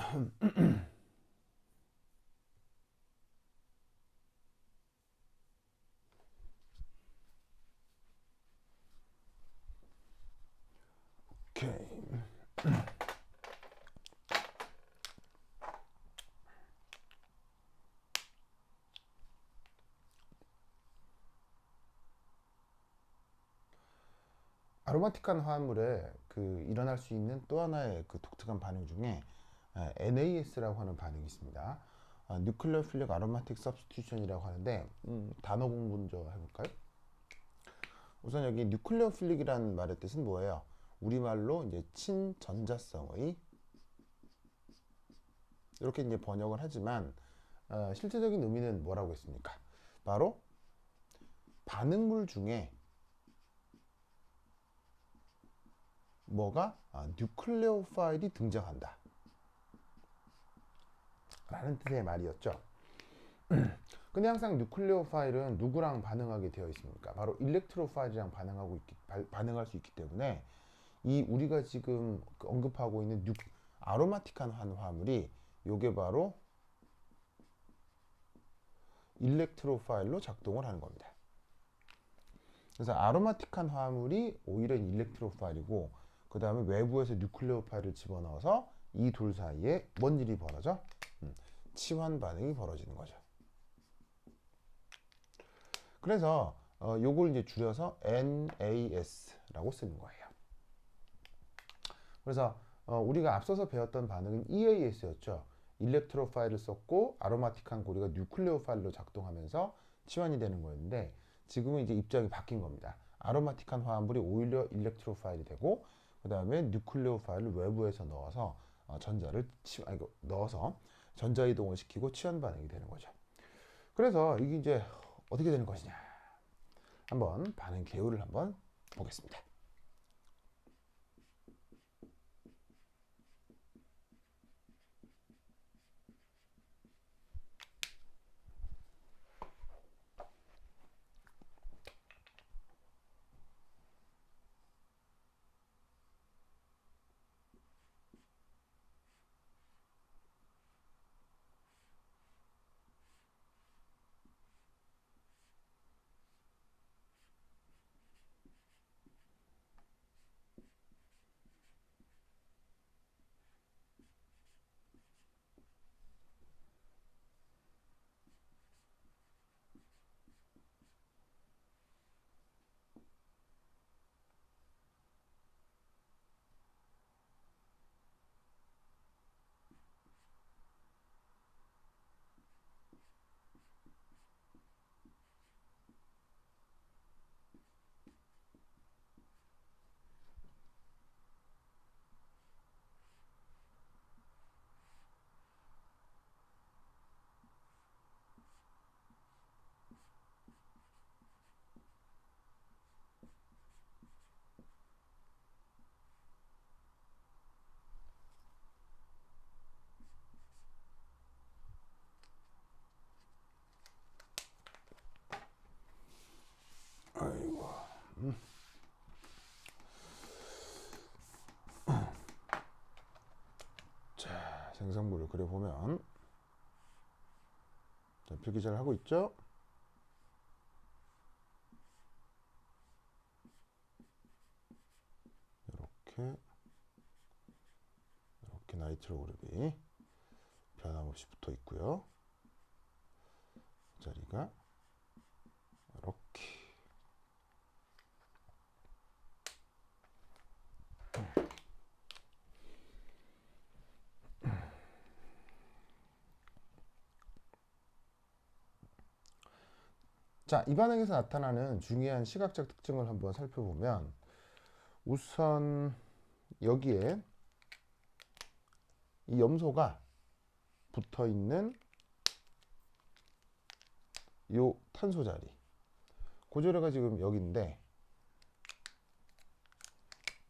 오케이. 아로마틱한 화합물에 일어날 수 있는 또 하나의 독특한 반응 중에 NAS라고 하는 반응이 있습니다. 뉴클레오필릭 아로마틱 서브스티튜션이라고 하는데 단어 공부 먼저 해볼까요? 우선 여기 뉴클레오필릭이라는 말의 뜻은 뭐예요? 우리말로 이제 친전자성의, 이렇게 이제 번역을 하지만 실제적인 의미는 뭐라고 했습니까? 바로 반응물 중에 뭐가 뉴클레오파일이 등장한다 라는 뜻의 말이었죠. 근데 항상 뉴클레오파일은 누구랑 반응하게 되어 있습니까? 바로 일렉트로파일이랑 반응할 수 있기 때문에 이 우리가 지금 언급하고 있는 아로마틱한 화합물이 요게 바로 일렉트로파일로 작동을 하는 겁니다. 그래서 아로마틱한 화합물이 오히려 일렉트로파일이고, 그 다음에 외부에서 뉴클레오파일을 집어넣어서 이 둘 사이에 뭔 일이 벌어져? 치환 반응이 벌어지는 거죠. 그래서 요걸 이제 줄여서 NAS라고 쓰는 거예요. 그래서 우리가 앞서서 배웠던 반응은 EAS였죠. 일렉트로파일을 썼고 아로마틱한 고리가 뉴클레오파일로 작동하면서 치환이 되는 거였는데, 지금은 이제 입장이 바뀐 겁니다. 아로마틱한 화합물이 오히려 일렉트로파일이 되고, 그 다음에 뉴클레오파일을 외부에서 넣어서 넣어서 전자 이동을 시키고 치환 반응이 되는 거죠. 그래서 이게 이제 어떻게 되는 것이냐, 한번 반응 개요를 한번 보겠습니다. 아이고. 자, 생성물을 그려보면, 자, 필기 잘 하고 있죠? 이렇게 나이트로 그룹이 변함없이 붙어 있고요. 그 자리가 이렇게. 자, 이 반응에서 나타나는 중요한 시각적 특징을 한번 살펴보면, 우선 여기에 이 염소가 붙어 있는 요 탄소 자리, 그 자리가 지금 여기인데,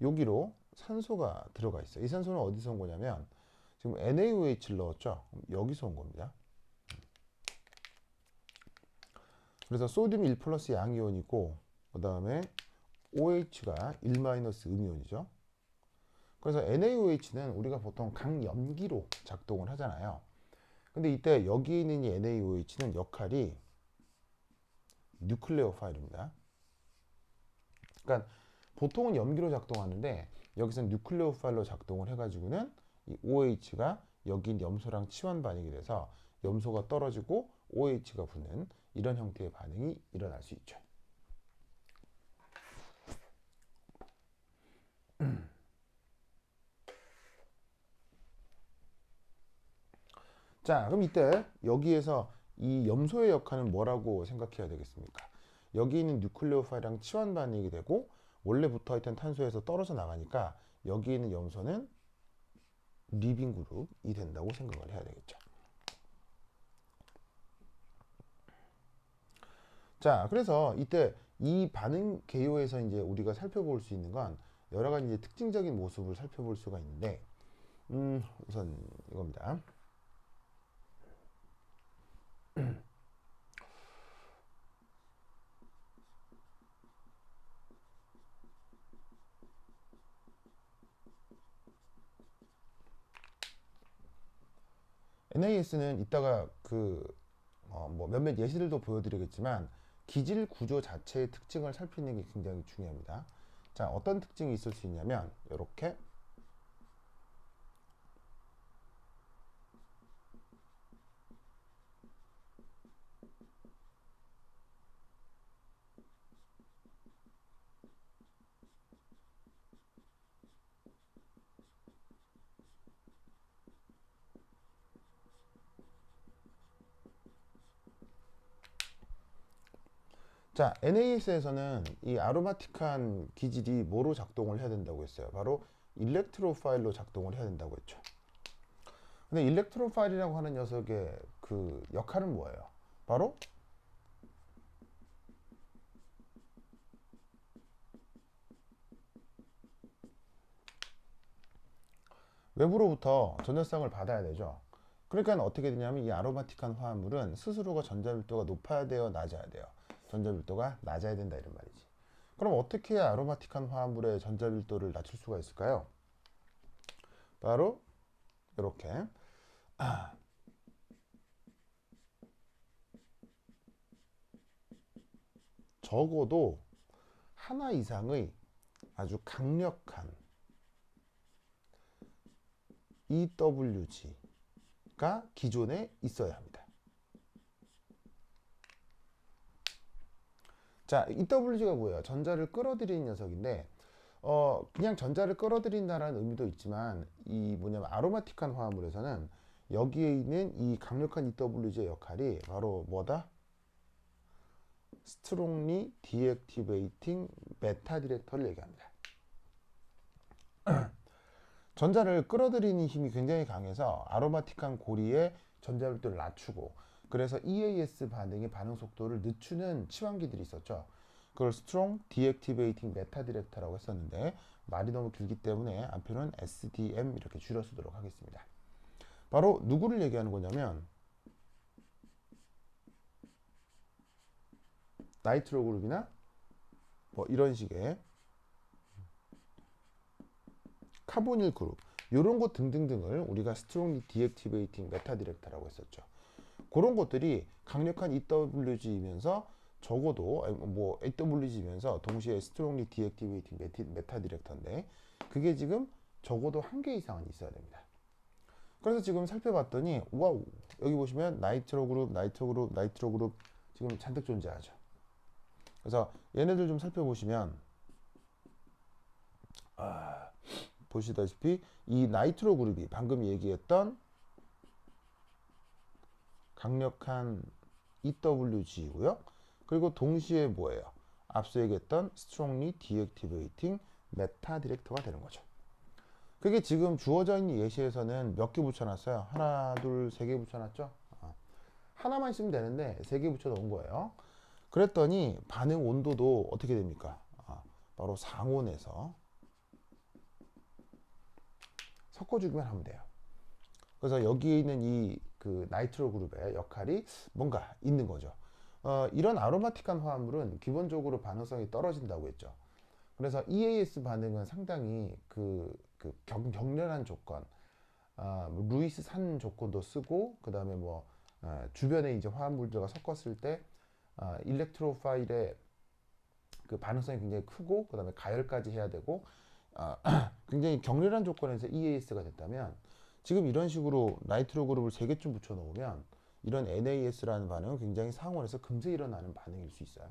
여기로 산소가 들어가 있어요. 이 산소는 어디서 온 거냐면, 지금 NaOH를 넣었죠. 여기서 온 겁니다. 그래서 소듐 1 플러스 양이온이고, 그 다음에 OH가 1 마이너스 음이온이죠. 그래서 NaOH는 우리가 보통 강염기로 작동을 하잖아요. 근데 이때 여기 있는 이 NaOH는 역할이 뉴클레오 파일입니다. 그러니까 보통은 염기로 작동하는데 여기서는 뉴클레오 파일로 작동을 해가지고는 이 OH가 여기 있는 염소랑 치환 반응이 돼서 염소가 떨어지고 OH가 붙는 이런 형태의 반응이 일어날 수 있죠. 자, 그럼 이때 여기에서 이 염소의 역할은 뭐라고 생각해야 되겠습니까? 여기 있는 뉴클레오파일이랑 치환 반응이 되고 원래 붙어있던 탄소에서 떨어져 나가니까 여기 있는 염소는 리빙 그룹이 된다고 생각을 해야 되겠죠. 자, 그래서 이때 이 반응 개요에서 이제 우리가 살펴볼 수 있는 건 여러 가지 이제 특징적인 모습을 살펴볼 수가 있는데, 우선 이겁니다. NAS는 이따가 뭐 몇몇 예시들도 보여드리겠지만 기질 구조 자체의 특징을 살피는 게 굉장히 중요합니다. 자, 어떤 특징이 있을 수 있냐면 이렇게 자, NAS에서는 이 아로마틱한 기질이 뭐로 작동을 해야 된다고 했어요? 바로 일렉트로파일로 작동을 해야 된다고 했죠. 근데 일렉트로파일이라고 하는 녀석의 그 역할은 뭐예요? 바로 외부로부터 전자성을 받아야 되죠. 그러니까 어떻게 되냐면 이 아로마틱한 화합물은 스스로가 전자밀도가 높아야 돼요, 낮아야 돼요? 전자밀도가 낮아야 된다 이런 말이지. 그럼 어떻게 해야 아로마틱한 화합물의 전자밀도를 낮출 수가 있을까요? 바로 이렇게 적어도 하나 이상의 아주 강력한 EWG가 기존에 있어야 합니다. 자, EWG가 뭐예요? 전자를 끌어들이는 녀석인데 그냥 전자를 끌어들인다는 의미도 있지만 이 뭐냐면 아로마틱한 화합물에서는 여기에 있는 이 강력한 EWG의 역할이 바로 뭐다? strongly deactivating beta 디렉터를 얘기합니다. 전자를 끌어들이는 힘이 굉장히 강해서 아로마틱한 고리의 전자밀도를 낮추고 그래서 EAS 반응의 반응 속도를 늦추는 치환기들이 있었죠. 그걸 strong deactivating beta 디렉터라고 했었는데 말이 너무 길기 때문에 앞에는 SDM 이렇게 줄여 쓰도록 하겠습니다. 바로 누구를 얘기하는 거냐면 나이트로 그룹이나 뭐 이런 식의 카보닐 그룹 이런 것 등등등을 우리가 strongly deactivating beta 디렉터라고 했었죠. 그런 것들이 강력한 EWG이면서 적어도 뭐 AWG이면서 동시에 strongly deactivating beta 디렉터인데 그게 지금 적어도 한 개 이상은 있어야 됩니다. 그래서 지금 살펴봤더니 와우 여기 보시면 나이트로 그룹, 나이트로 그룹 지금 잔뜩 존재하죠. 그래서 얘네들 좀 살펴보시면 보시다시피 이 나이트로 그룹이 방금 얘기했던 강력한 EWG이고요. 그리고 동시에 뭐예요? 앞서 얘기했던 strongly deactivating beta 디렉터가 되는 거죠. 그게 지금 주어져 있는 예시에서는 몇 개 붙여놨어요? 하나, 둘, 세 개 붙여놨죠? 하나만 있으면 되는데 세 개 붙여 놓은 거예요. 그랬더니 반응 온도도 어떻게 됩니까? 바로 상온에서 섞어주기만 하면 돼요. 그래서 여기에 있는 이 그 나이트로 그룹의 역할이 뭔가 있는 거죠. 이런 아로마틱한 화합물은 기본적으로 반응성이 떨어진다고 했죠. 그래서 EAS 반응은 상당히 격렬한 조건, 뭐 루이스 산 조건도 쓰고, 그 다음에 뭐 주변에 이제 화합물들과 섞었을 때 일렉트로파일의 그 반응성이 굉장히 크고, 그 다음에 가열까지 해야 되고, 굉장히 격렬한 조건에서 EAS가 됐다면, 지금 이런 식으로 나이트로 그룹을 3개쯤 붙여 놓으면 이런 NAS라는 반응은 굉장히 상온에서 금세 일어나는 반응일 수 있어요.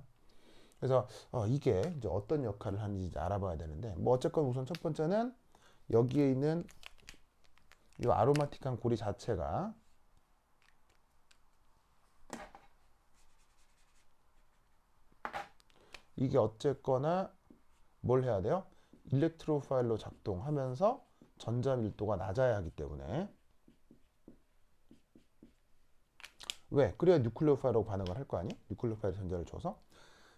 그래서 이게 이제 어떤 역할을 하는지 이제 알아봐야 되는데, 뭐 어쨌건 우선 첫 번째는 여기에 있는 이 아로마틱한 고리 자체가 이게 어쨌거나 뭘 해야 돼요? 일렉트로파일로 작동하면서 전자 밀도가 낮아야 하기 때문에. 왜? 그래야 뉴클레오파일하고 반응을 할 거 아니에요? 뉴클레오파일 전자를 줘서.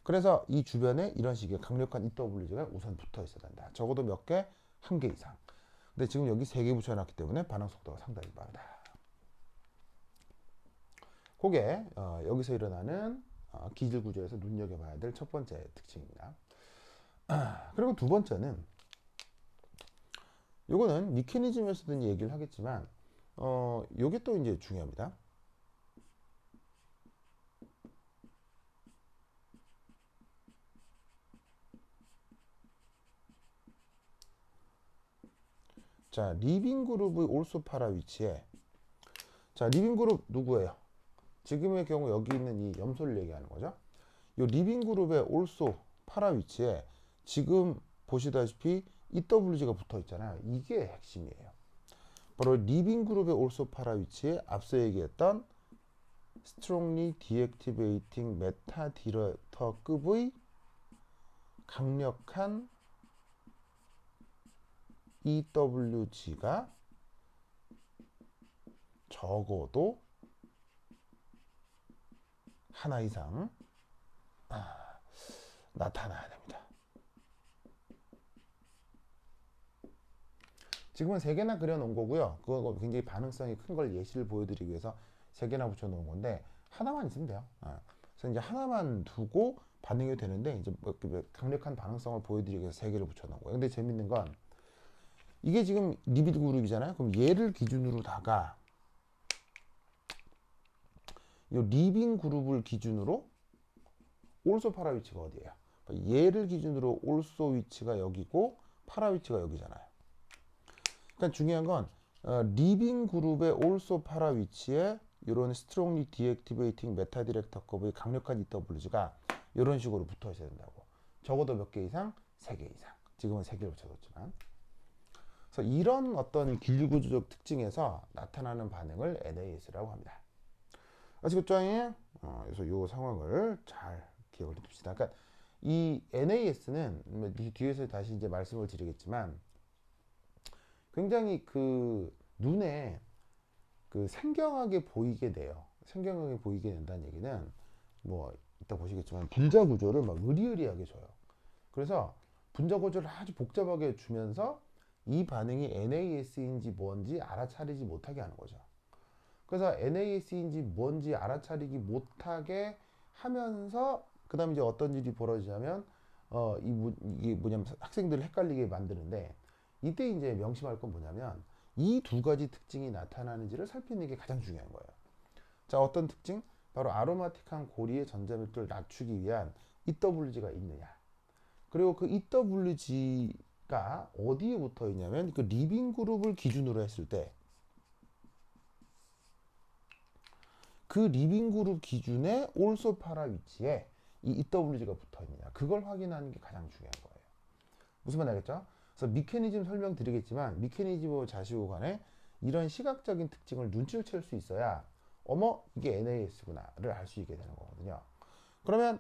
그래서 이 주변에 이런 식의 강력한 EWG가 우선 붙어 있어야 된다. 적어도 몇 개? 1개 이상. 근데 지금 여기 3개 붙여놨기 때문에 반응 속도가 상당히 빠르다. 그게 여기서 일어나는 기질 구조에서 눈여겨봐야 될 첫 번째 특징입니다. 그리고 두 번째는, 요거는 미케니즘에서도 얘기를 하겠지만 요게 또 이제 중요합니다. 자, 리빙 그룹의 올소 파라 위치에, 자, 리빙 그룹 누구예요? 지금의 경우 여기 있는 이 염소를 얘기하는 거죠. 이 리빙 그룹의 올소 파라 위치에 지금 보시다시피 EWG가 붙어 있잖아요. 이게 핵심이에요. 바로 리빙 그룹의 올소 파라 위치에 앞서 얘기했던 strongly deactivating 메타디레터급의 강력한 EWG가 적어도 하나 이상 나타나야 됩니다. 지금은 3개나 그려놓은 거고요. 그거 굉장히 반응성이 큰 걸 예시를 보여드리기 위해서 3개나 붙여놓은 건데, 하나만 있으면 돼요. 그래서 이제 하나만 두고 반응이 되는데, 이제 뭐 강력한 반응성을 보여드리기 위해서 3개를 붙여놓은 거예요. 근데 재밌는 건, 이게 지금 리비드 그룹이잖아요. 그럼 얘를 기준으로다가 이 리빙 그룹을 기준으로 올소 파라 위치가 어디예요? 얘를 기준으로 올소 위치가 여기고 파라 위치가 여기잖아요. 그러니까 중요한 건 리빙 그룹의 올소 파라 위치에 이런 strongly deactivating 메타디렉터급의 강력한 EWG가 이런 식으로 붙어 있어야 된다고. 적어도 몇 개 이상? 3개 이상. 지금은 3개를 붙여뒀지만. 그래서 이런 어떤 기류구조적 특징에서 나타나는 반응을 NAS라고 합니다. 아시겠죠? 그래서 이 상황을 잘 기억을 해둡시다. 그러니까 이 NAS는 뒤에서 다시 이제 말씀을 드리겠지만, 굉장히 그 눈에 그 생경하게 보이게 돼요. 생경하게 보이게 된다는 얘기는 뭐 이따 보시겠지만 분자 구조를 막 으리으리하게 줘요. 그래서 분자 구조를 아주 복잡하게 주면서 이 반응이 NAS인지 뭔지 알아차리지 못하게 하는 거죠. 그래서 NAS인지 뭔지 알아차리기 못하게 하면서 그 다음에 이제 어떤 일이 벌어지냐면 이게 뭐냐면 학생들을 헷갈리게 만드는데, 이때 이제 명심할 건 뭐냐면 이 두 가지 특징이 나타나는지를 살피는 게 가장 중요한 거예요. 자, 어떤 특징? 바로 아로마틱한 고리의 전자밀도를 낮추기 위한 EWG가 있느냐. 그리고 그 EWG가 어디에 붙어 있냐면 그 리빙 그룹을 기준으로 했을 때 그 리빙 그룹 기준의 올소 파라 위치에 이 EWG가 붙어 있느냐. 그걸 확인하는 게 가장 중요한 거예요. 무슨 말 알겠죠? 그래서 미케니즘 설명드리겠지만 미케니즘과 자시고 간에 이런 시각적인 특징을 눈치를 챌 수 있어야 어머 이게 NAS구나를 알 수 있게 되는 거거든요. 그러면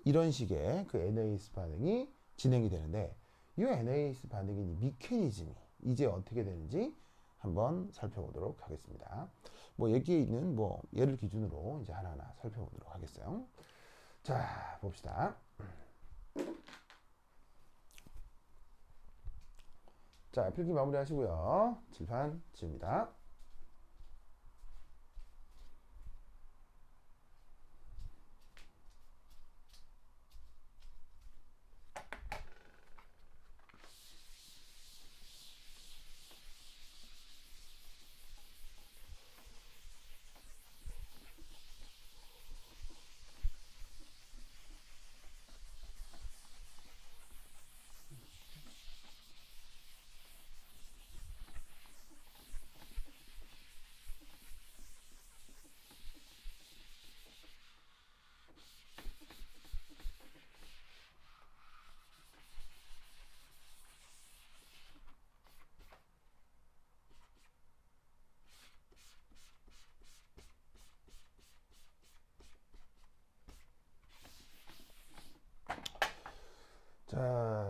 이런 식의 그 NAS 반응이 진행이 되는데, 이 NAS 반응의 미케니즘이 이제 어떻게 되는지 한번 살펴보도록 하겠습니다. 뭐 여기에 있는 뭐 예를 기준으로 이제 하나하나 살펴보도록 하겠어요. 자, 봅시다. 자, 필기 마무리 하시고요. 칠판 지웁니다.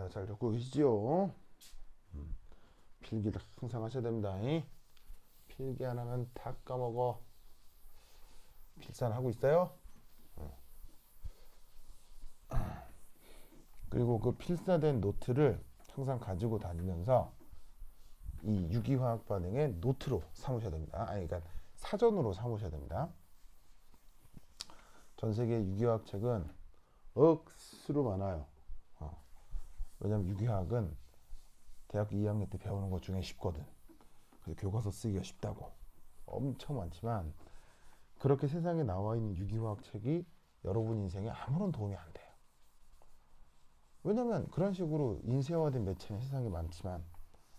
자, 잘 적고 계시죠? 필기를 항상 하셔야 됩니다. 필기 안 하면 다 까먹어. 필사하고 있어요? 그리고 그 필사된 노트를 항상 가지고 다니면서 이 유기화학 반응의 노트로 삼으셔야 됩니다. 아니, 그러니까 사전으로 삼으셔야 됩니다. 전 세계 유기화학 책은 억수로 많아요. 왜냐면 유기화학은 대학교 2학년 때 배우는 것 중에 쉽거든. 그래서 교과서 쓰기가 쉽다고. 엄청 많지만 그렇게 세상에 나와 있는 유기화학 책이 여러분 인생에 아무런 도움이 안 돼요. 왜냐면 그런 식으로 인쇄화된 매체는 세상에 많지만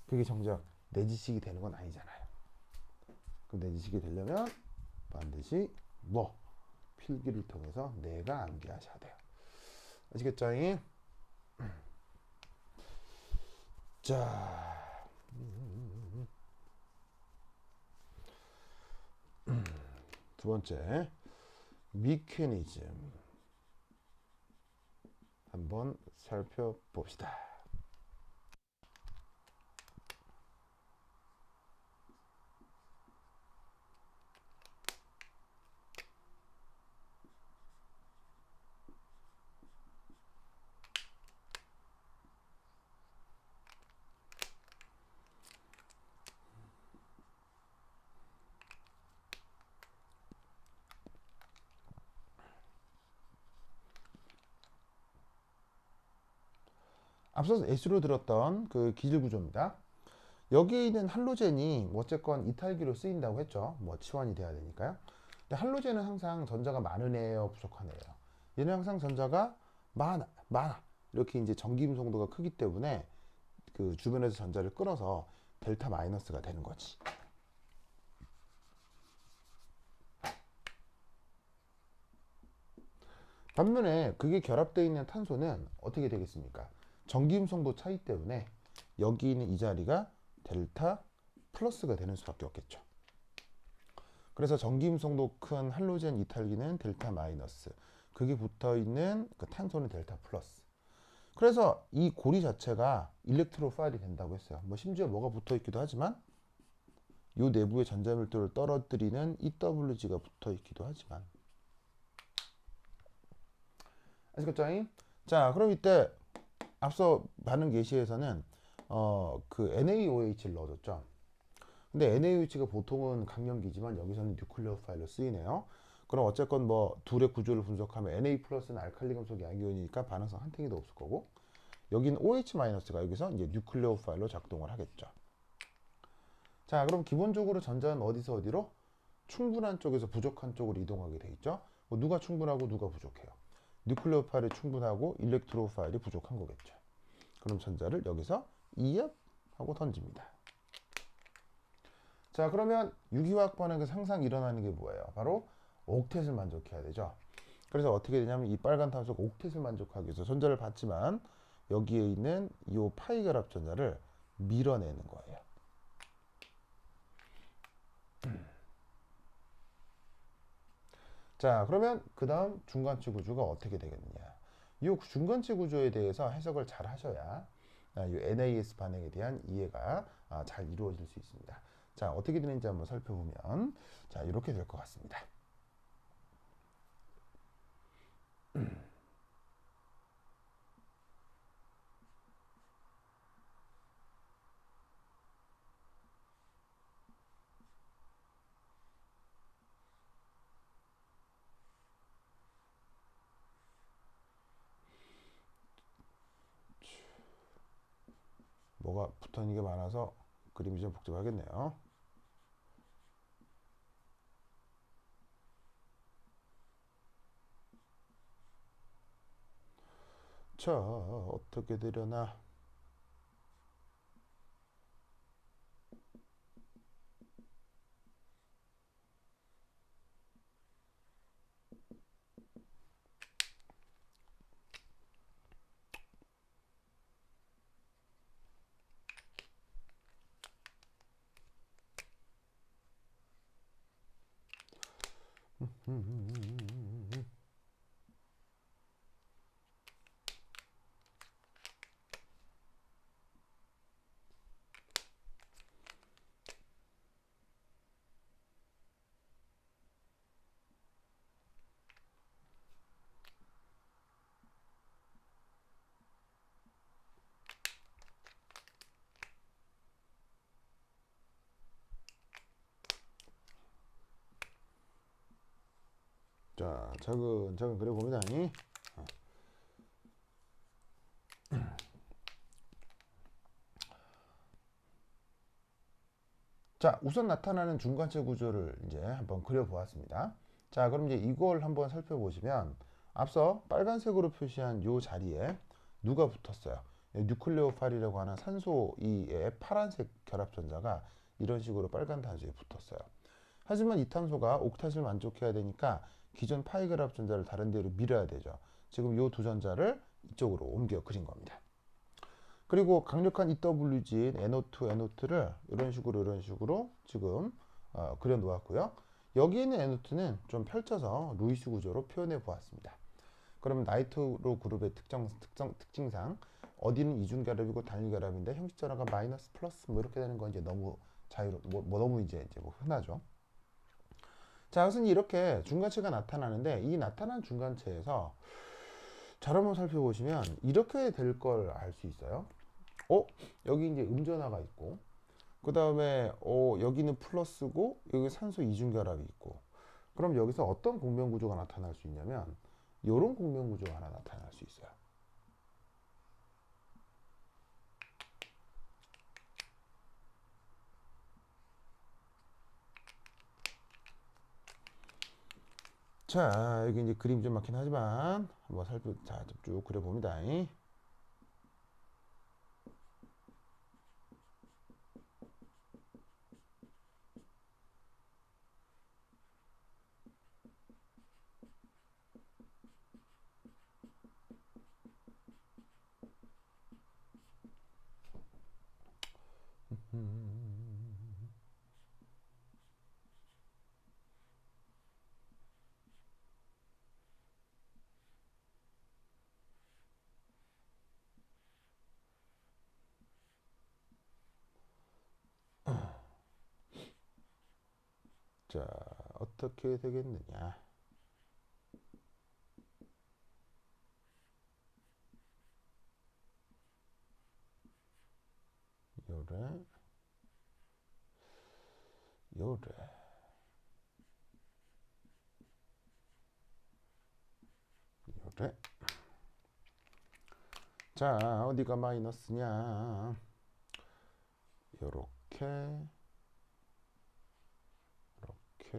그게 정작 내 지식이 되는 건 아니잖아요. 그럼 내 지식이 되려면 반드시 뭐 필기를 통해서 내가 암기하셔야 돼요. 아시겠죠? 자, 두 번째 미케니즘 한번 살펴봅시다. 앞서서 S로 들었던 그 기질 구조입니다. 여기에 있는 할로젠이 어쨌건 이탈기로 쓰인다고 했죠. 뭐 치환이 돼야 되니까요. 근데 할로젠은 항상 전자가 많은 애예요, 부족한 애예요. 얘는 항상 전자가 많아. 이렇게 이제 전기임성도가 크기 때문에 그 주변에서 전자를 끌어서 델타 마이너스가 되는 거지. 반면에 그게 결합되어 있는 탄소는 어떻게 되겠습니까? 전기음성도 차이 때문에 여기 있는 이 자리가 델타 플러스가 되는 수밖에 없겠죠. 그래서 전기음성도 큰 할로젠 이탈기는 델타 마이너스, 그게 붙어있는 그 탄소는 델타 플러스. 그래서 이 고리 자체가 일렉트로파일이 된다고 했어요. 뭐 심지어 뭐가 붙어있기도 하지만 이 내부의 전자밀도를 떨어뜨리는 EWG가 붙어있기도 하지만, 아시겠죠? 자, 그럼 이때 앞서 반응 예시에서는 그 NaOH를 넣어줬죠. 근데 NaOH가 보통은 강염기지만 여기서는 뉴클레오 파일로 쓰이네요. 그럼 어쨌건 뭐 둘의 구조를 분석하면 Na 플러스는 알칼리 금속 양이온이니까 반응성 한 탱이도 없을 거고, 여기는 OH 마이너스가 여기서 이제 뉴클레오 파일로 작동을 하겠죠. 자, 그럼 기본적으로 전자는 어디서 어디로? 충분한 쪽에서 부족한 쪽으로 이동하게 돼 있죠. 뭐 누가 충분하고 누가 부족해요? 뉴클레오 파일이 충분하고 일렉트로 파일이 부족한 거겠죠. 그럼 전자를 여기서 이압 하고 던집니다. 자, 그러면 유기화학 반응에서 항상 일어나는 게 뭐예요? 바로 옥텟을 만족해야 되죠. 그래서 어떻게 되냐면 이 빨간 탄소가 옥텟을 만족하기 위해서 전자를 받지만 여기에 있는 이 파이 결합 전자를 밀어내는 거예요. 자, 그러면 그 다음 중간치 구조가 어떻게 되겠느냐. 이 중간치 구조에 대해서 해석을 잘 하셔야 이 NAS 반응에 대한 이해가 잘 이루어질 수 있습니다. 자, 어떻게 되는지 한번 살펴보면 자, 이렇게 될 것 같습니다. 뭐가 붙어있는 게 많아서 그림이 좀 복잡하겠네요. 자, 어떻게 되려나. 자, 차근차근 그려봅니다. 자, 우선 나타나는 중간체 구조를 이제 한번 그려보았습니다. 자, 그럼 이제 이걸 한번 살펴보시면 앞서 빨간색으로 표시한 요 자리에 누가 붙었어요? 뉴클레오팔이라고 하는 산소 2의 파란색 결합전자가 이런 식으로 빨간 단소에 붙었어요. 하지만 이 탄소가 옥텟을 만족해야 되니까 기존 파이 결합전자를 다른 데로 밀어야 되죠. 지금 요 두 전자를 이쪽으로 옮겨 그린 겁니다. 그리고 강력한 EWG인 NO2, NO2를 이런 식으로 지금 그려 놓았고요. 여기 있는 NO2는 좀 펼쳐서 루이스 구조로 표현해 보았습니다. 그러면 나이트로 그룹의 특징상 어디는 이중결합이고 단일결합인데 형식 전화가 마이너스 플러스 뭐 이렇게 되는 건 이제 너무 너무 이제 뭐 흔하죠. 자, 그래서 이렇게 중간체가 나타나는데 이 나타난 중간체에서 잘 한번 살펴보시면 이렇게 될 걸 알 수 있어요. 여기 이제 음전화가 있고, 그 다음에 여기는 플러스고 여기 산소 이중결합이 있고, 그럼 여기서 어떤 공명 구조가 나타날 수 있냐면 이런 공명 구조가 하나 나타날 수 있어요. 자, 여기 이제 그림 좀 많긴 하지만 한번 쭉 그려봅니다. 자, 어떻게 되겠느냐. 요래, 요래. 요래. 자, 어디가 마이너스냐. 요렇게, 요렇게,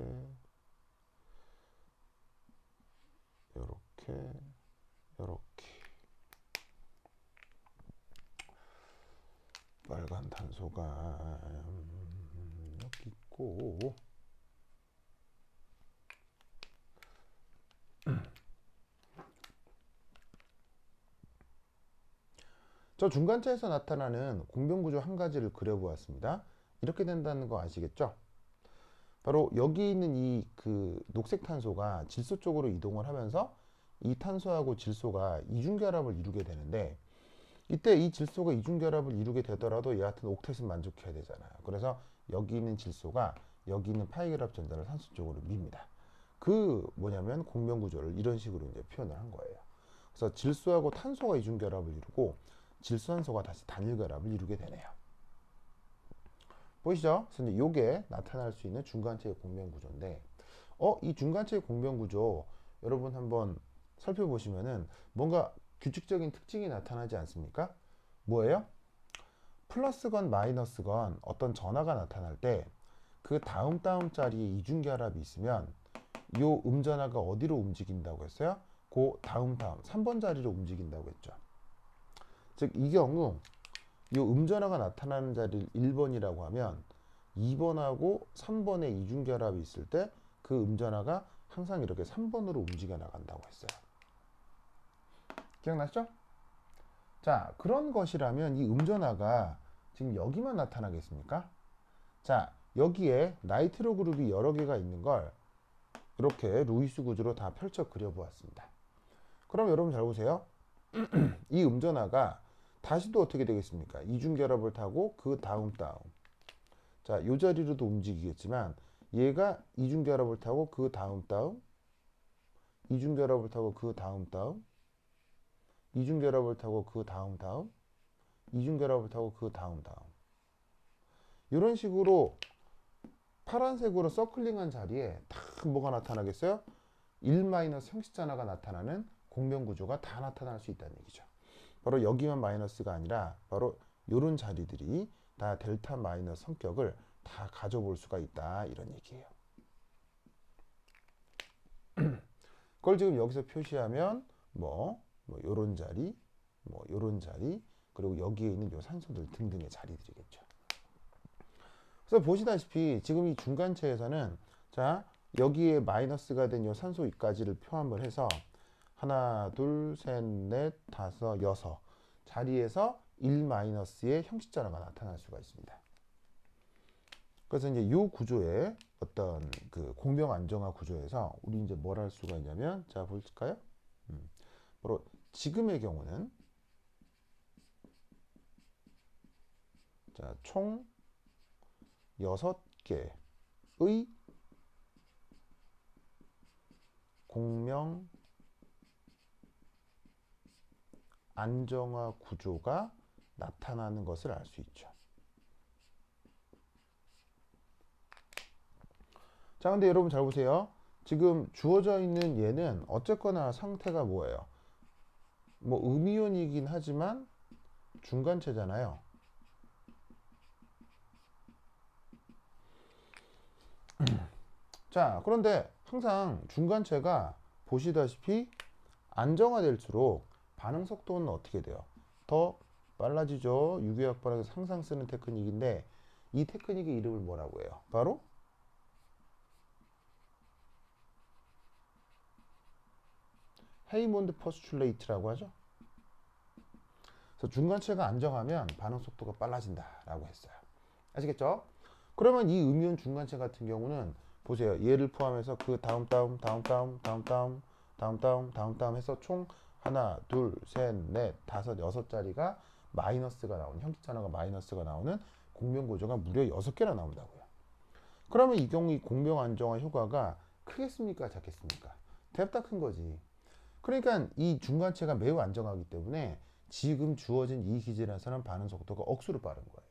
요렇게, 요렇게. 빨간 탄소가 여기 있고, 저 중간체에서 나타나는 공병구조 한 가지를 그려보았습니다. 이렇게 된다는 거 아시겠죠? 바로 여기 있는 이 그 녹색 탄소가 질소 쪽으로 이동을 하면서 이 탄소하고 질소가 이중결합을 이루게 되는데, 이때 이 질소가 이중결합을 이루게 되더라도 여하튼 옥텟은 만족해야 되잖아요. 그래서 여기 있는 질소가 여기 있는 파이 결합 전자를 산소 쪽으로 밉니다. 그 뭐냐면 공명구조를 이런 식으로 이제 표현을 한 거예요. 그래서 질소하고 탄소가 이중결합을 이루고 질소산소가 다시 단일결합을 이루게 되네요. 보이시죠? 그래서 이제 요게 나타날 수 있는 중간체의 공명구조인데, 이 중간체의 공명구조 여러분 한번 살펴보시면은 뭔가 규칙적인 특징이 나타나지 않습니까? 뭐예요? 플러스건 마이너스건 어떤 전하가 나타날 때 그 다음 자리에 이중결합이 있으면 요 음전하가 어디로 움직인다고 했어요? 그 다음 3번 자리로 움직인다고 했죠. 즉 이 경우 요 음전하가 나타나는 자리를 1번이라고 하면 2번하고 3번의 이중결합이 있을 때 그 음전하가 항상 이렇게 3번으로 움직여 나간다고 했어요. 기억나시죠? 자, 그런 것이라면 이 음전하가 지금 여기만 나타나겠습니까? 자, 여기에 나이트로 그룹이 여러 개가 있는 걸 이렇게 루이스 구조로 다 펼쳐 그려보았습니다. 그럼 여러분 잘 보세요. 이 음전하가 다시 또 어떻게 되겠습니까? 이중결합을 타고 그 다음. 자, 요 자리로도 움직이겠지만 얘가 이중결합을 타고 그 다음, 이중결합을 타고 그 다음, 이중결합을 타고 그 다음, 이중결합을 타고 그 다음. 이런 식으로 파란색으로 서클링한 자리에 딱 뭐가 나타나겠어요? 1- 형식전화가 나타나는 공명 구조가 다 나타날 수 있다는 얘기죠. 바로 여기만 마이너스가 아니라 바로 이런 자리들이 다 델타 마이너스 성격을 다 가져볼 수가 있다 이런 얘기예요. 그걸 지금 여기서 표시하면 뭐 요런 자리, 뭐 요런 자리, 그리고 여기에 있는 요 산소들 등등의 자리들이겠죠. 그래서 보시다시피 지금 이 중간체에서는 자 여기에 마이너스가 된 요 산소까지를 표함을 해서 하나, 둘, 셋, 넷, 다섯, 여섯 자리에서 1-의 형식전화가 나타날 수가 있습니다. 그래서 이제 이 구조의 어떤 그 공명 안정화 구조에서 우리 이제 뭘 할 수가 있냐면 자 볼까요? 바로 지금의 경우는 자, 총 6개의 공명 안정화 구조가 나타나는 것을 알 수 있죠. 자, 근데 여러분 잘 보세요. 지금 주어져 있는 얘는 어쨌거나 상태가 뭐예요? 뭐 음이온이긴 하지만 중간체잖아요. 자, 그런데 항상 중간체가 보시다시피 안정화될수록 반응 속도는 어떻게 돼요? 더 빨라지죠. 유기학 반응에서 항상 쓰는 테크닉인데 이 테크닉의 이름을 뭐라고 해요? 바로 헤이몬드 포스출레이트라고 하죠. 그래서 중간체가 안정하면 반응 속도가 빨라진다라고 했어요. 아시겠죠? 그러면 이 음이온 중간체 같은 경우는 보세요. 얘를 포함해서 그 다음 해서 총 하나, 둘, 셋, 넷, 다섯, 여섯 자리가 마이너스가 나오는 형식전화가 마이너스가 나오는 공명 구조가 무려 6개나 나온다고요. 그러면 이 경우 이 공명 안정화 효과가 크겠습니까? 작겠습니까? 대답 큰 거지. 그러니까 이 중간체가 매우 안정하기 때문에 지금 주어진 이 기질에서는 반응 속도가 억수로 빠른 거예요.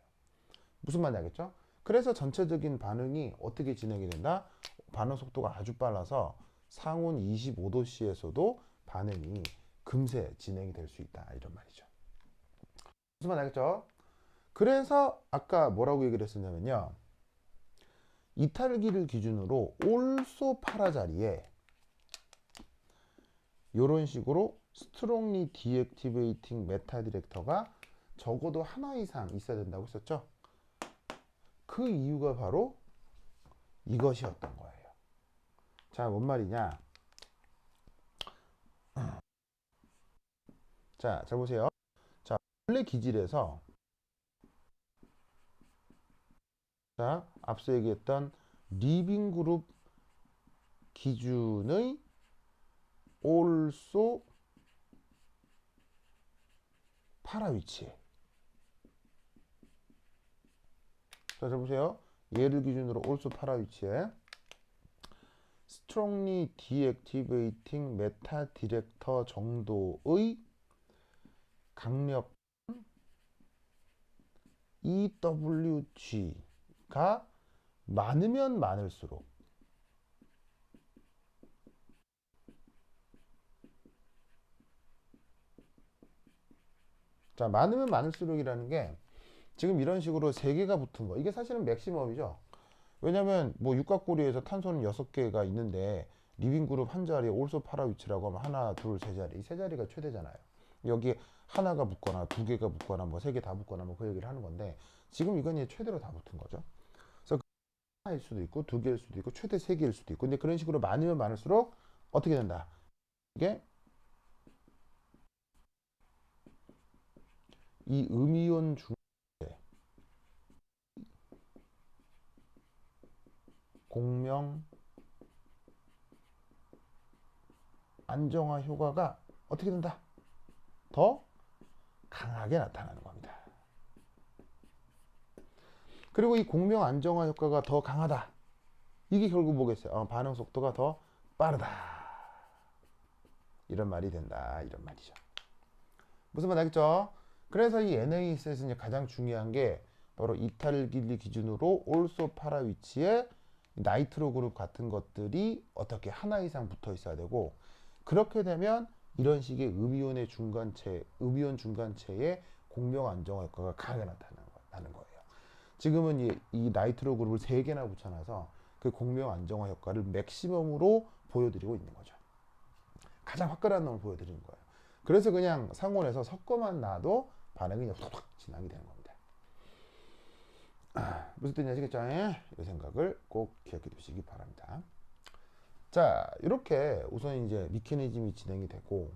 무슨 말인지 알겠죠? 그래서 전체적인 반응이 어떻게 진행이 된다? 반응 속도가 아주 빨라서 상온 25도씨에서도 반응이 금세 진행이 될 수 있다 이런 말이죠. 무슨 말인지 알겠죠? 그래서 아까 뭐라고 얘기를 했었냐면요. 이탈기를 기준으로 올소 파라 자리에 이런 식으로 스트롱리 디액티베이팅 메타 디렉터가 적어도 하나 이상 있어야 된다고 했었죠. 그 이유가 바로 이것이었던 거예요. 자, 뭔 말이냐? 자, 잘 보세요. 자, 원래 기질에서 자, 앞서 얘기했던 리빙 그룹 기준의 올소 파라 위치에 자, 잘 보세요. 얘를 기준으로 올소 파라 위치에 strongly deactivating 메타 디렉터 정도의 강력 EWG가 많으면 많을수록 자, 많으면 많을수록이라는 게 지금 이런 식으로 3개가 붙은 거 이게 사실은 맥시멈이죠. 왜냐면 뭐 육각고리에서 탄소는 6개가 있는데 리빙 그룹 한 자리에 올소 파라 위치라고 하면 하나, 둘, 세 자리 이 세 자리가 최대잖아요. 여기에 하나가 붙거나 2개가 붙거나 뭐 3개 다 붙거나 뭐 그 얘기를 하는 건데 지금 이건 최대로 다 붙은 거죠. 그래서 하나일 수도 있고 2개일 수도 있고 최대 3개일 수도 있고 근데 그런 식으로 많으면 많을수록 어떻게 된다? 이게 이 음이온 중 공명 안정화 효과가 어떻게 된다? 더 강하게 나타나는 겁니다. 그리고 이 공명 안정화 효과가 더 강하다. 이게 결국 뭐겠어요? 반응 속도가 더 빠르다. 이런 말이 된다. 이런 말이죠. 무슨 말 알겠죠? 그래서 이 NAS에서 이제 가장 중요한 게 바로 이탈길리 기준으로 올소 파라 위치에 나이트로 그룹 같은 것들이 어떻게 하나 이상 붙어 있어야 되고, 그렇게 되면 이런 식의 음이온 중간체의 공명 안정화 효과가 강하게 나타나는 거예요. 지금은 이 나이트로 그룹을 3개나 붙여놔서 그 공명 안정화 효과를 맥시멈으로 보여드리고 있는 거죠. 가장 화끈한 놈을 보여드리는 거예요. 그래서 그냥 상온에서 섞어만 놔도 반응이 톡톡 진행이 되는 겁니다. 무슨 뜻인지 아시겠죠? 이 생각을 꼭 기억해 두시기 바랍니다. 자, 이렇게 우선 이제 미케니즘이 진행이 되고,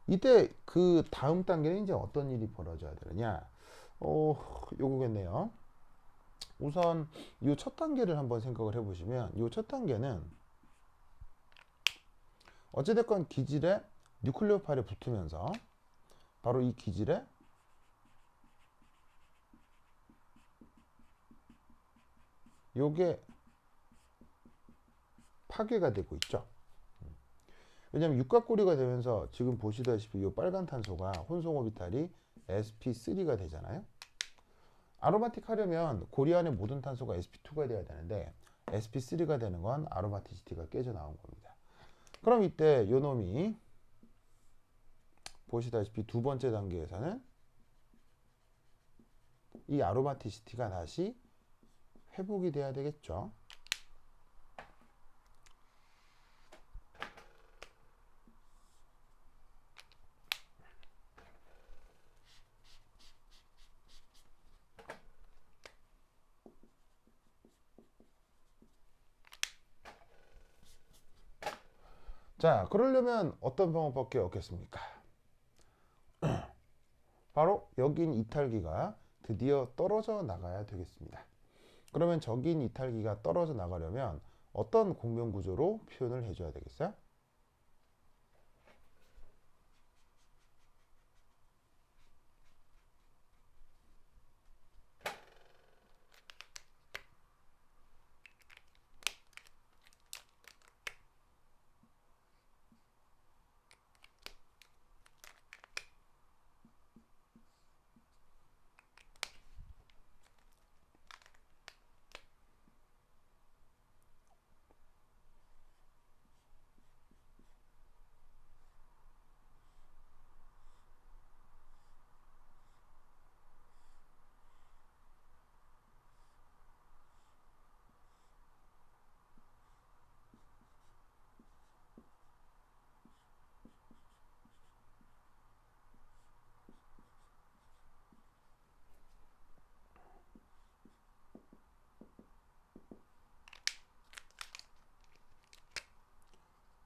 이때 그 다음 단계는 이제 어떤 일이 벌어져야 되느냐? 요거겠네요. 우선 이 첫 단계를 한번 생각을 해보시면, 이 첫 단계는 어찌됐건 기질에 뉴클레오파일이 붙으면서 바로 이 기질에 요게 파괴가 되고 있죠. 왜냐하면 육각고리가 되면서 지금 보시다시피 이 빨간 탄소가 혼성 오비탈이 sp3가 되잖아요. 아로마틱 하려면 고리 안의 모든 탄소가 sp2가 돼야 되는데 sp3가 되는 건 아로마티시티가 깨져 나온 겁니다. 그럼 이때 요 놈이 보시다시피 두 번째 단계에서는 이 아로마티시티가 다시 회복이 돼야 되겠죠. 자, 그러려면 어떤 방법밖에 없겠습니까? 바로 여긴 이탈기가 드디어 떨어져 나가야 되겠습니다. 그러면 저긴 이탈기가 떨어져 나가려면 어떤 공명 구조로 표현을 해줘야 되겠어요?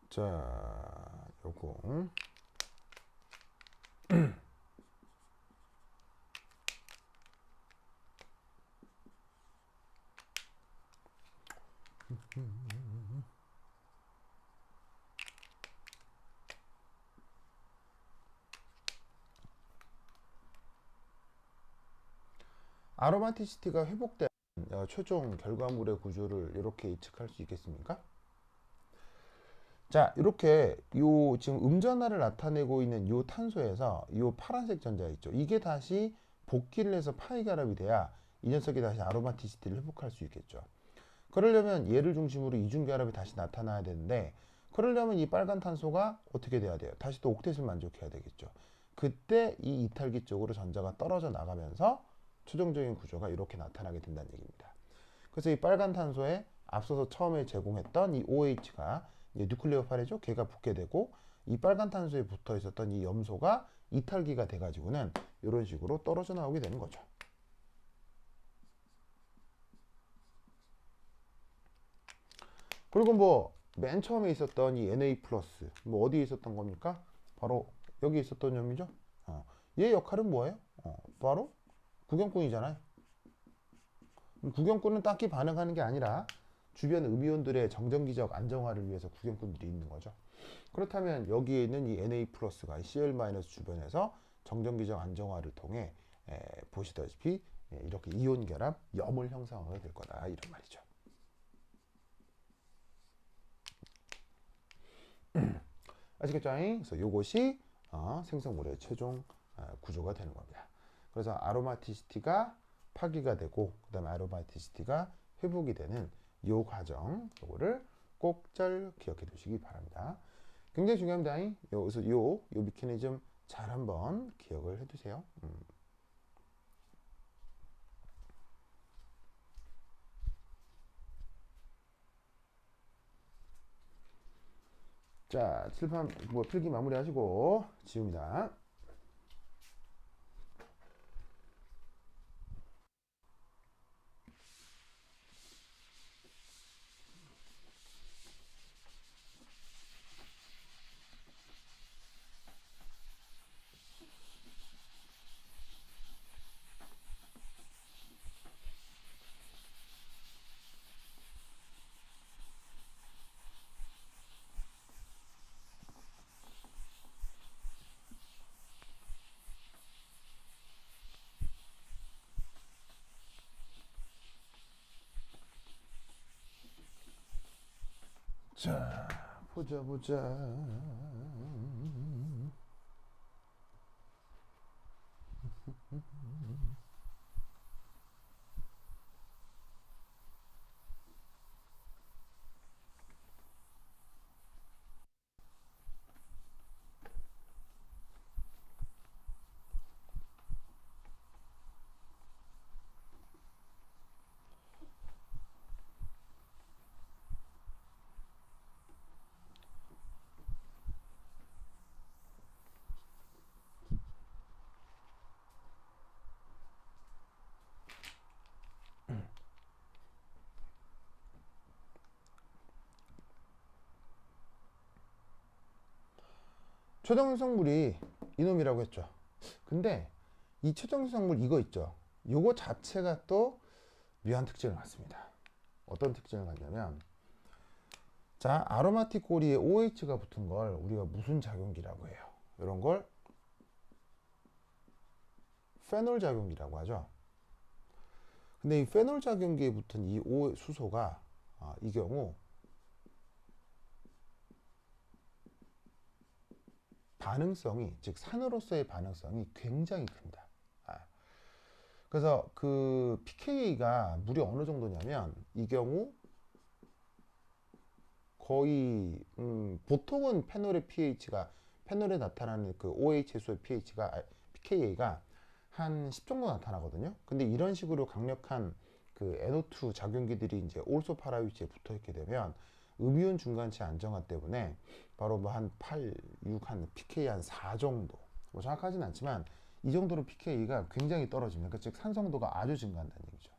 자, 요거 아로마티시티가 회복된 최종 결과물의 구조를 이렇게 예측할 수 있겠습니까? 자, 이렇게 요 지금 음전하를 나타내고 있는 요 탄소에서 요 파란색 전자 있죠. 이게 다시 복귀를 해서 파이결합이 돼야 이 녀석이 다시 아로마티시티를 회복할 수 있겠죠. 그러려면 얘를 중심으로 이중결합이 다시 나타나야 되는데, 그러려면 이 빨간 탄소가 어떻게 돼야 돼요? 다시 또 옥텟을 만족해야 되겠죠. 그때 이 이탈기 쪽으로 전자가 떨어져 나가면서 최종적인 구조가 이렇게 나타나게 된다는 얘기입니다. 그래서 이 빨간 탄소에 앞서서 처음에 제공했던 이 OH가 뉴클레오파일이죠. 걔가 붙게 되고, 이 빨간 탄소에 붙어 있었던 이 염소가 이탈기가 돼가지고는 이런 식으로 떨어져 나오게 되는 거죠. 그리고 뭐 맨 처음에 있었던 이 Na 플러스 뭐 어디에 있었던 겁니까? 바로 여기 있었던 놈이죠. 얘 역할은 뭐예요? 바로 구경꾼이잖아요. 구경꾼은 딱히 반응하는 게 아니라 주변 음이온들의 정전기적 안정화를 위해서 구경꾼들이 있는 거죠. 그렇다면 여기에 있는 이 Na 플러스가 Cl 마이너스 주변에서 정전기적 안정화를 통해 보시다시피 이렇게 이온 결합 염을 형성하게 될 거다, 이런 말이죠. 아시겠죠? 그래서 이것이 생성물의 최종 구조가 되는 겁니다. 그래서 아로마티시티가 파기가 되고, 그 다음에 아로마티시티가 회복이 되는 요 과정, 요거를 꼭 잘 기억해 두시기 바랍니다. 굉장히 중요합니다. 여기서 요 미케니즘 잘 한번 기억을 해 두세요. 자, 칠판 뭐 필기 마무리하시고 지웁니다. 자, 보자. 최종생성물이 이놈이라고 했죠. 근데 이 최종생성물 이거 있죠. 요거 자체가 또 묘한 특징을 갖습니다. 어떤 특징을 갖냐면, 자, 아로마틱 고리에 OH가 붙은 걸 우리가 무슨 작용기라고 해요? 이런 걸 페놀 작용기라고 하죠. 근데 이 페놀 작용기에 붙은 이 수소가 이 경우 반응성이, 즉 산으로서의 반응성이 굉장히 큽니다. 그래서 그 pK가 무려 어느 정도냐면, 이 경우 거의 보통은 페놀의 pH가, 페놀에 나타나는 그 OH 해소의 pK가 한 10 정도 나타나거든요. 근데 이런 식으로 강력한 그 NO2 작용기들이 이제 올소파라 위치에 붙어 있게 되면 음이온 중간체 안정화 때문에 바로 뭐 한 8, 6, 한 pK 한 4 정도, 뭐 정확하진 않지만 이 정도로 pK가 굉장히 떨어집니다. 그러니까 즉 산성도가 아주 증가한다는 얘기죠.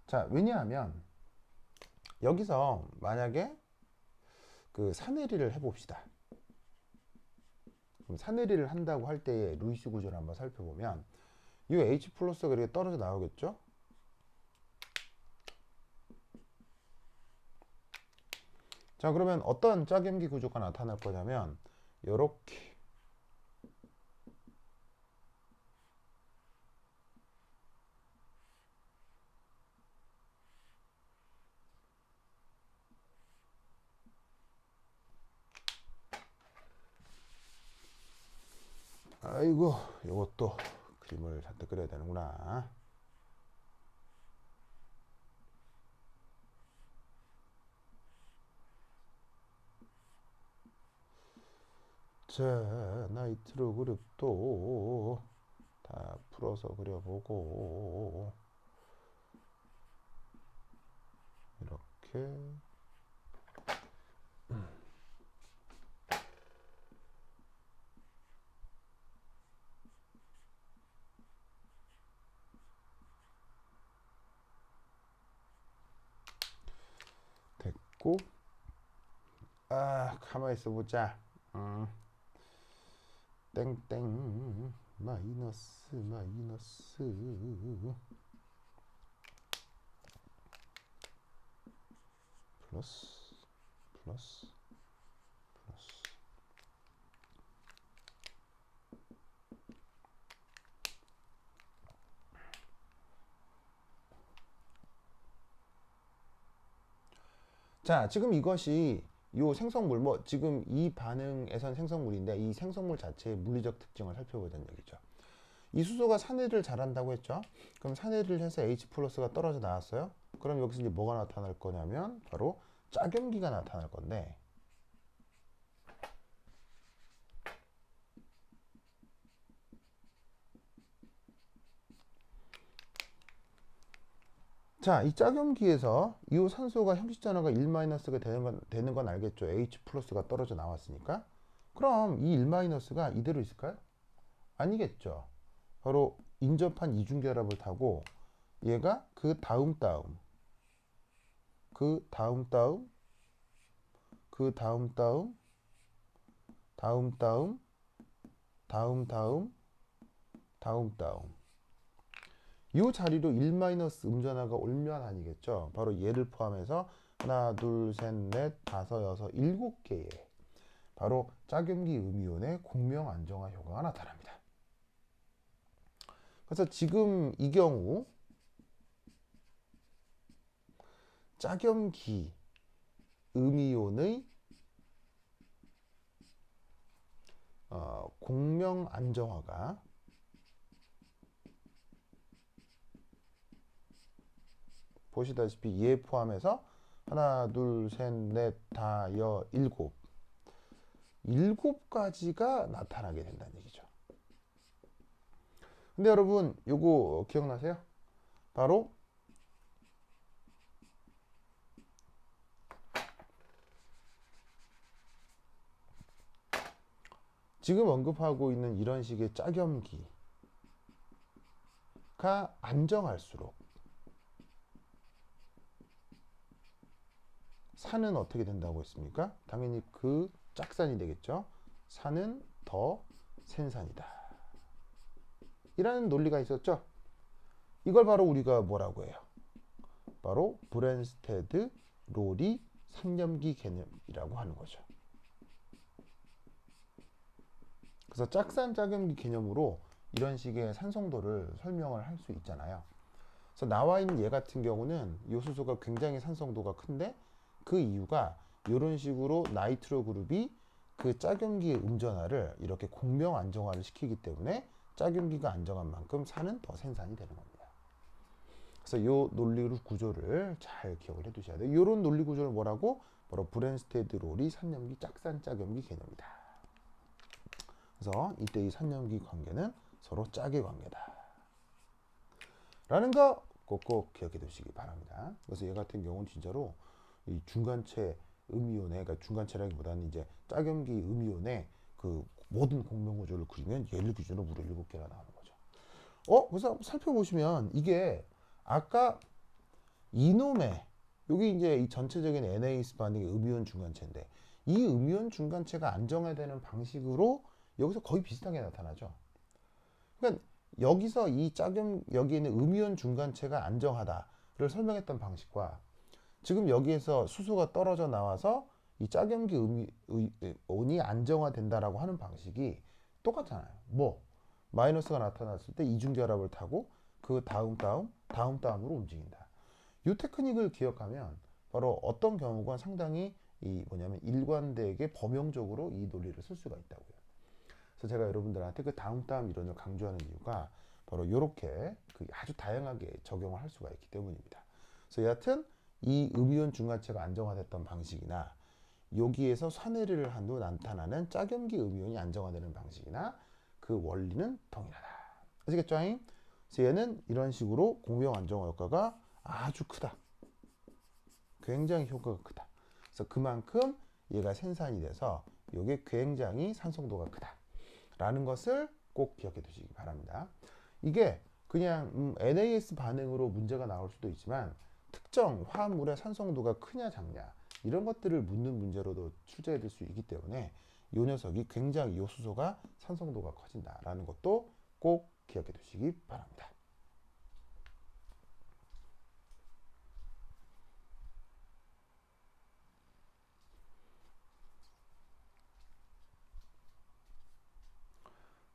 자, 왜냐하면 여기서 만약에 그 산해리를 해봅시다. 그럼 산해리를 한다고 할 때의 루이스 구조를 한번 살펴보면 이 H 플러스가 이렇게 떨어져 나오겠죠? 자, 그러면 어떤 짝염기 구조가 나타날 거냐면 요렇게 아이고, 요것도 그림을 잔뜩 그려야 되는구나. 자, 나이트로 그룹도 다 풀어서 그려보고 이렇게 됐고, 가만히 있어 보자. 땡땡 마이너스 플러스 플러스 플러스. 자, 지금 이것이 요 생성물, 뭐 지금 이 반응에선 생성물인데 이 생성물 자체의 물리적 특징을 살펴보자는 얘기죠. 이 수소가 산해를 잘한다고 했죠. 그럼 산해를 해서 H 플러스가 떨어져 나왔어요. 그럼 여기서 이제 뭐가 나타날 거냐면 바로 짝염기가 나타날 건데, 자, 이 짝염기에서 이 산소가 형식전화가 1-가 되는 건 알겠죠? H 플러스가 떨어져 나왔으니까. 그럼 이 1-가 이대로 있을까요? 아니겠죠. 바로 인접한 이중결합을 타고 얘가 그 다음, 그 다음, 그 다음, 다음, 다음, 이 자리로 1- 음전화가 올면 아니겠죠. 바로 얘를 포함해서 하나, 둘, 셋, 넷, 다섯, 여섯, 7개의 바로 짝염기 음이온의 공명 안정화 효과가 나타납니다. 그래서 지금 이 경우 짝염기 음이온의 공명 안정화가 보시다시피 얘 포함해서 하나, 둘, 셋, 넷, 다, 여, 7가지가 나타나게 된다는 얘기죠. 근데 여러분 요거 기억나세요? 바로 지금 언급하고 있는 이런 식의 짝염기가 안정할수록 산은 어떻게 된다고 했습니까? 당연히 그 짝산이 되겠죠. 산은 더 센산이다 이라는 논리가 있었죠. 이걸 바로 우리가 뭐라고 해요? 바로 브랜스테드 로리 산염기 개념이라고 하는 거죠. 그래서 짝산 짝염기 개념으로 이런 식의 산성도를 설명을 할 수 있잖아요. 그래서 나와 있는 얘 같은 경우는 요수소가 굉장히 산성도가 큰데 그 이유가 이런 식으로 나이트로 그룹이 그 짝염기의 음전화를 이렇게 공명 안정화를 시키기 때문에 짝염기가 안정한 만큼 산은 더 생산이 되는 겁니다. 그래서 이 논리 구조를 잘 기억을 해 두셔야 돼요. 이런 논리 구조를 뭐라고? 바로 브랜스테드 롤이 산염기 짝산 짝염기 개념이다. 그래서 이때 이 산염기 관계는 서로 짝의 관계다 라는 거 꼭꼭 기억해 두시기 바랍니다. 그래서 얘 같은 경우는 진짜로 이 중간체 음이온의, 그러니까 중간체라기보다는 이제 짝염기 음이온의 그 모든 공명 구조를 그리면 얘를 기준으로 무려 7개가 나오는 거죠. 그래서 살펴보시면 이게 아까 이놈의 여기 이제 이 전체적인 NAS 반응의 음이온 중간체인데 이 음이온 중간체가 안정화되는 방식으로 여기서 거의 비슷하게 나타나죠. 그러니까 여기서 이 여기에 있는 음이온 중간체가 안정하다를 설명했던 방식과 지금 여기에서 수소가 떨어져 나와서 이 짝염기 음이온이 안정화된다라고 하는 방식이 똑같잖아요. 뭐 마이너스가 나타났을 때 이중결합을 타고 그 다음으로 움직인다. 이 테크닉을 기억하면 바로 어떤 경우가 상당히 이 뭐냐면 일관되게 범용적으로 이 논리를 쓸 수가 있다고요. 그래서 제가 여러분들한테 그 다음 이론을 강조하는 이유가 바로 이렇게 그 아주 다양하게 적용을 할 수가 있기 때문입니다. 그래서 여하튼 이 음이온 중간체가 안정화됐던 방식이나 여기에서 산해를 한 후 나타나는 짝염기 음이온이 안정화되는 방식이나 그 원리는 동일하다. 아시겠죠? 그래서 얘는 이런 식으로 공명 안정화 효과가 아주 크다. 굉장히 효과가 크다. 그래서 그만큼 얘가 생산이 돼서 이게 굉장히 산성도가 크다. 라는 것을 꼭 기억해 두시기 바랍니다. 이게 그냥 NAS 반응으로 문제가 나올 수도 있지만 특정 화합물의 산성도가 크냐 작냐 이런 것들을 묻는 문제로도 출제될 수 있기 때문에 이 녀석이 굉장히 이 수소가 산성도가 커진다라는 것도 꼭 기억해 두시기 바랍니다.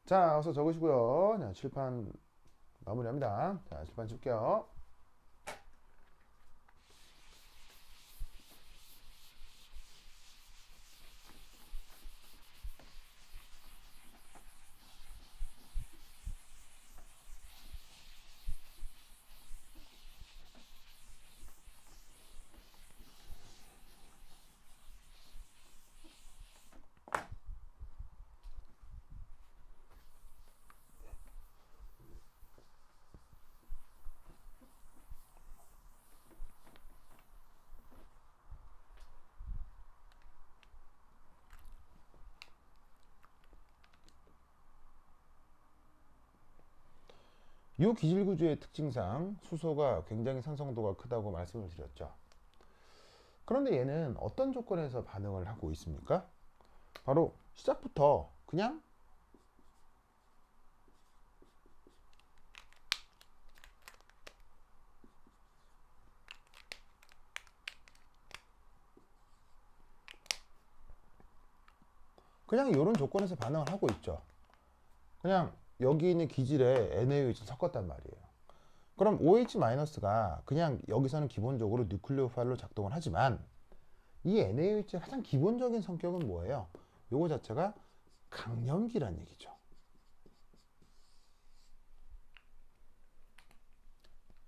자, 어서 적으시고요. 자, 칠판 마무리합니다. 자, 칠판 칠게요. 이 기질 구조의 특징상 수소가 굉장히 산성도가 크다고 말씀을 드렸죠. 그런데 얘는 어떤 조건에서 반응을 하고 있습니까? 바로 시작부터 그냥 이런 조건에서 반응을 하고 있죠. 그냥 여기 있는 기질에 NaOH를 섞었단 말이에요. 그럼 OH-가 그냥 여기서는 기본적으로 뉴클레오파일로 작동을 하지만 이 NaOH의 가장 기본적인 성격은 뭐예요? 요거 자체가 강염기란 얘기죠.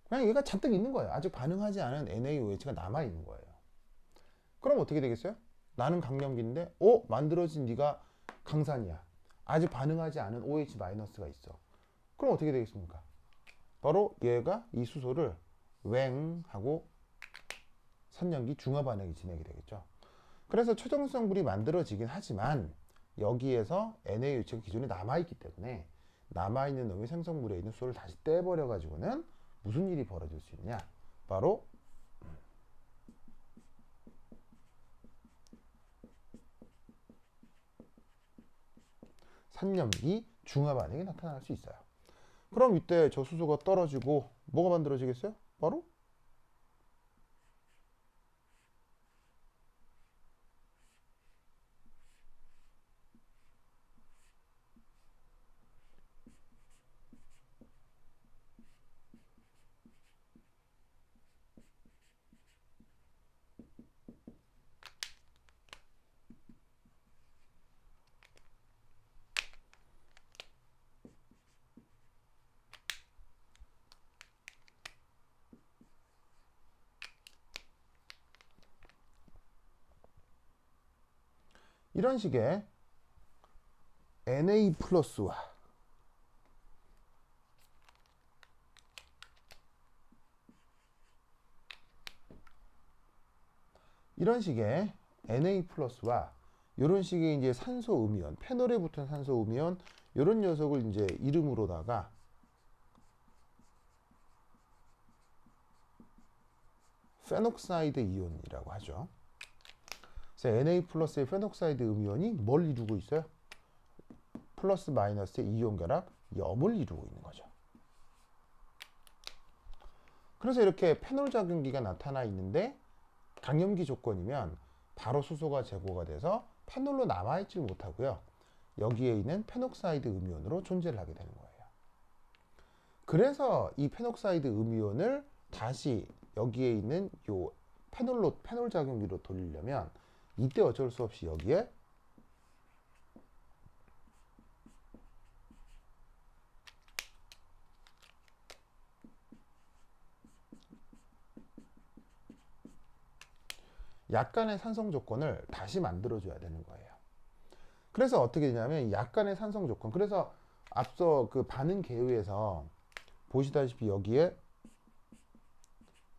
그냥 얘가 잔뜩 있는 거예요. 아직 반응하지 않은 NaOH가 남아있는 거예요. 그럼 어떻게 되겠어요? 나는 강염기인데 만들어진 네가 강산이야. 아직 반응하지 않은 OH-가 있어. 그럼 어떻게 되겠습니까? 바로 얘가 이 수소를 웽 하고 산염기 중화 반응이 진행이 되겠죠. 그래서 최종성분이 만들어지긴 하지만 여기에서 NaOH가 기존에 남아있기 때문에 남아있는 놈이 생성물에 있는 수소를 다시 떼버려 가지고는 무슨 일이 벌어질 수 있냐? 바로 산염기 중화 반응이 나타날 수 있어요. 그럼 이때 저 수소가 떨어지고 뭐가 만들어지겠어요? 바로 이런 식의 Na 플러스와 이런 식의 Na 플러스와 이런 식의 이제 산소 음이온, 페놀에 붙은 산소 음이온 이런 녀석을 이제 이름으로다가 페녹사이드 이온이라고 하죠. 그래서 Na 플러스의 페녹사이드 음이온이 뭘 이루고 있어요? 플러스 마이너스의 이온 결합 염을 이루고 있는 거죠. 그래서 이렇게 페놀 작용기가 나타나 있는데 강염기 조건이면 바로 수소가 제거가 돼서 페놀로 남아있지 못하고요. 여기에 있는 페녹사이드 음이온으로 존재를 하게 되는 거예요. 그래서 이 페녹사이드 음이온을 다시 여기에 있는 요 페놀 작용기로 돌리려면 이때 어쩔 수 없이 여기에 약간의 산성 조건을 다시 만들어줘야 되는 거예요. 그래서 어떻게 되냐면 약간의 산성 조건. 그래서 앞서 그 반응 계유에서 보시다시피 여기에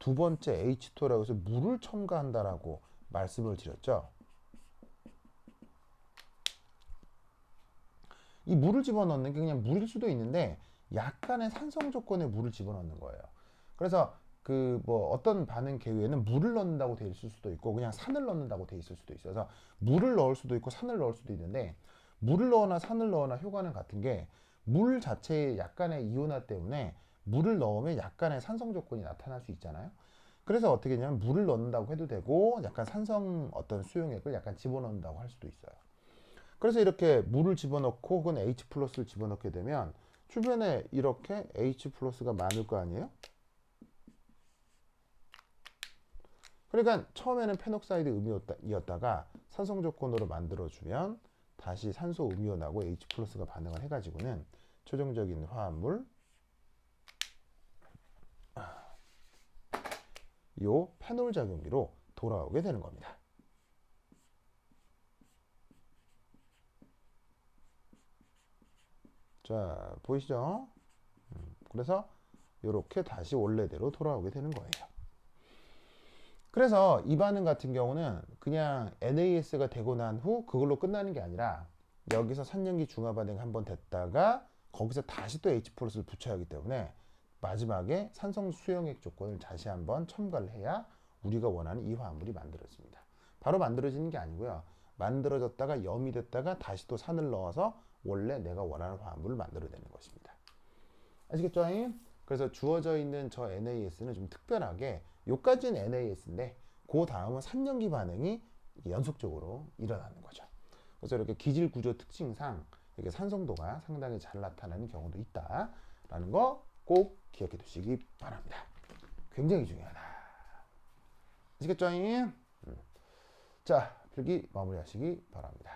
두 번째 H2라고 해서 물을 첨가한다라고 말씀을 드렸죠. 이 물을 집어넣는 게 그냥 물일 수도 있는데 약간의 산성 조건에 물을 집어넣는 거예요. 그래서 그 뭐 어떤 반응 계유에는 물을 넣는다고 돼 있을 수도 있고 그냥 산을 넣는다고 돼 있을 수도 있어서 물을 넣을 수도 있고 산을 넣을 수도 있는데 물을 넣거나 산을 넣거나 효과는 같은 게 물 자체의 약간의 이온화 때문에 물을 넣으면 약간의 산성 조건이 나타날 수 있잖아요. 그래서 어떻게 했냐면 물을 넣는다고 해도 되고 약간 산성 어떤 수용액을 약간 집어넣는다고 할 수도 있어요. 그래서 이렇게 물을 집어넣고 혹은 H 플러스를 집어넣게 되면 주변에 이렇게 H 플러스가 많을 거 아니에요? 그러니까 처음에는 페녹사이드 음이었다가 산성 조건으로 만들어주면 다시 산소 음이온하고 H 플러스가 반응을 해가지고는 최종적인 화합물 요 페놀 작용기로 돌아오게 되는 겁니다. 자, 보이시죠? 그래서 이렇게 다시 원래대로 돌아오게 되는 거예요. 그래서 이 반응 같은 경우는 그냥 NAS가 되고 난 후 그걸로 끝나는 게 아니라 여기서 산염기 중화 반응 한번 됐다가 거기서 다시 또 H 플러스를 붙여야 하기 때문에 마지막에 산성 수용액 조건을 다시 한번 첨가를 해야 우리가 원하는 이 화합물이 만들어집니다. 바로 만들어지는 게 아니고요. 만들어졌다가 염이 됐다가 다시 또 산을 넣어서 원래 내가 원하는 화합물을 만들어내는 것입니다. 아시겠죠? 그래서 주어져 있는 저 NAS는 좀 특별하게 요까지는 NAS인데 그 다음은 산염기 반응이 연속적으로 일어나는 거죠. 그래서 이렇게 기질 구조 특징상 이렇게 산성도가 상당히 잘 나타나는 경우도 있다라는 거 꼭 기억해 두시기 바랍니다. 굉장히 중요하다. 아시겠죠? 자, 필기 마무리하시기 바랍니다.